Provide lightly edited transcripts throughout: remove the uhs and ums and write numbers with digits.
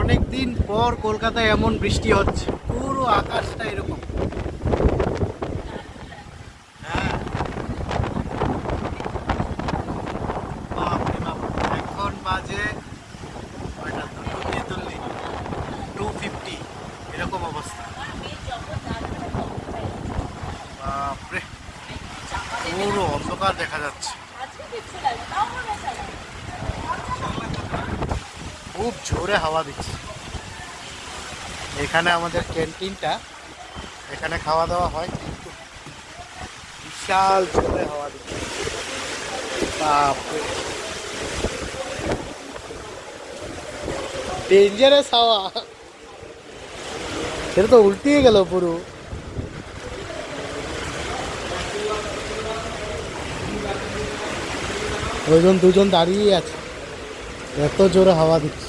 অনেক দিন পর কলকাতায় এমন বৃষ্টি হচ্ছে, পুরো আকাশটা এরকম। হ্যাঁ, বাপরে বাপ। এখন বাজে 2:50 এরকম অবস্থা। বাপরে, পুরো অন্ধকার দেখা যাচ্ছে, খুব জোরে হাওয়া দিচ্ছে। এখানে আমাদের ক্যান্টিনটা, এখানে খাওয়া দাওয়া হয়, কিন্তু বিশাল জোরে হাওয়া দিচ্ছে। বাপরে, ডেঞ্জারাস হাওয়া। সেটা তো উল্টিয়ে গেল পুরো। ওইজন দুজন দাঁড়িয়ে আছে, এত জোরে হাওয়া দিচ্ছে।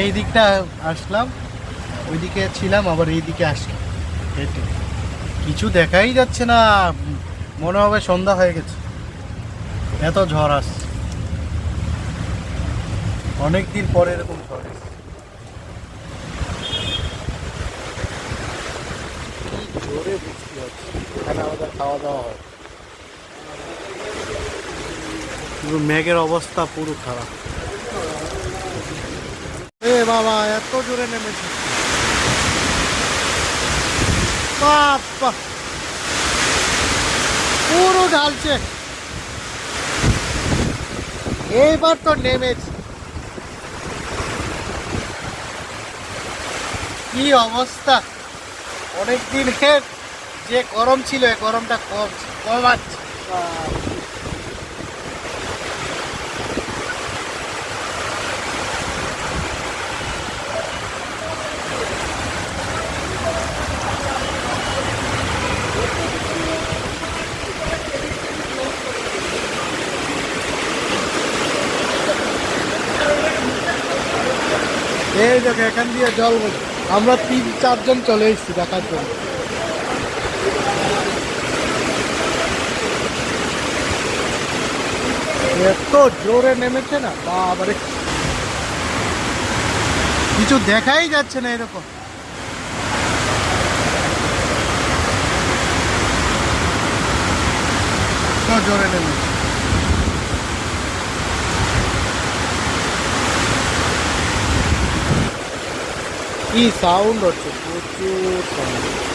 এই দিকটা আসলাম, ওইদিকে ছিলাম, আবার এই দিকে আসলাম হেঁটে। কিছু দেখাই যাচ্ছে না, মনে হবে সন্ধ্যা হয়ে গেছে, এত ঝড় আসছে। অনেকদিন পরে এরকম ঝড় এসছে। কি জোরে বৃষ্টি হচ্ছে, এখানে আমাদের খাওয়া দাওয়া হয়। পুরো মেঘের অবস্থা পুরো খারাপ। এ বাবা, এত জোরে নেমেছে, বাবা পুরো ঢালছে। এইবার তো নেমেছে, কি অবস্থা। অনেক দিনের যে গরম ছিল, এই গরমটা কমাচ্ছে। এই দেখো, এখান দিয়ে জল বলছে। আমরা 3-4 জন চলে এসেছি দেখার জন্য। এত জোরে নেমেছে না, বাবারে, কিছু দেখাই যাচ্ছে না এরকম। এত জোরে নেমেছে, কি সাউন্ড হচ্ছে, প্রচুর সাউন্ড।